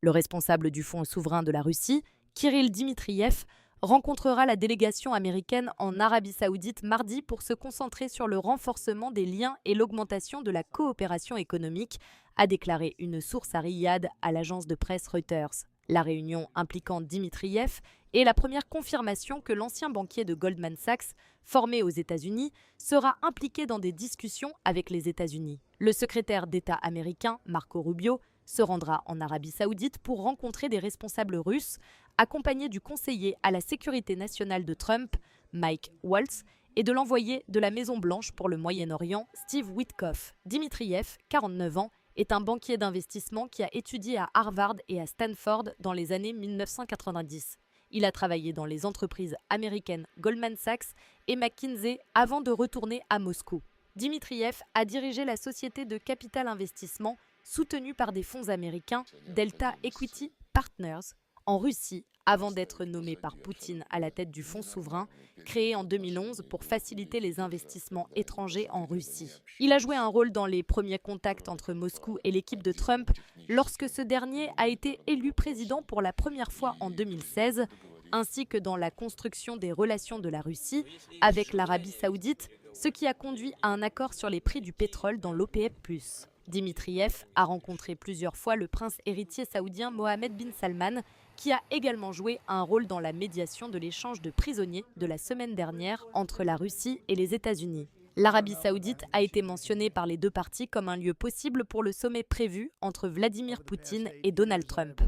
Le responsable du fonds souverain de la Russie, Kirill Dmitriev, rencontrera la délégation américaine en Arabie Saoudite mardi pour se concentrer sur le renforcement des liens et l'augmentation de la coopération économique, a déclaré une source à Riyad à l'agence de presse Reuters. La réunion impliquant Dmitriev est la première confirmation que l'ancien banquier de Goldman Sachs, formé aux États-Unis, sera impliqué dans des discussions avec les États-Unis. Le secrétaire d'État américain, Marco Rubio, se rendra en Arabie Saoudite pour rencontrer des responsables russes, accompagné du conseiller à la sécurité nationale de Trump, Mike Waltz, et de l'envoyé de la Maison-Blanche pour le Moyen-Orient, Steve Witkoff. Dmitriev, 49 ans, est un banquier d'investissement qui a étudié à Harvard et à Stanford dans les années 1990. Il a travaillé dans les entreprises américaines Goldman Sachs et McKinsey avant de retourner à Moscou. Dmitriev a dirigé la société de capital investissement soutenue par des fonds américains Delta Equity Partners en Russie avant d'être nommé par Poutine à la tête du fonds souverain créé en 2011 pour faciliter les investissements étrangers en Russie. Il a joué un rôle dans les premiers contacts entre Moscou et l'équipe de Trump lorsque ce dernier a été élu président pour la première fois en 2016, ainsi que dans la construction des relations de la Russie avec l'Arabie Saoudite, ce qui a conduit à un accord sur les prix du pétrole dans l'OPEP+. Dmitriev a rencontré plusieurs fois le prince héritier saoudien Mohammed bin Salman, qui a également joué un rôle dans la médiation de l'échange de prisonniers de la semaine dernière entre la Russie et les États-Unis. L'Arabie saoudite a été mentionnée par les deux parties comme un lieu possible pour le sommet prévu entre Vladimir Poutine et Donald Trump.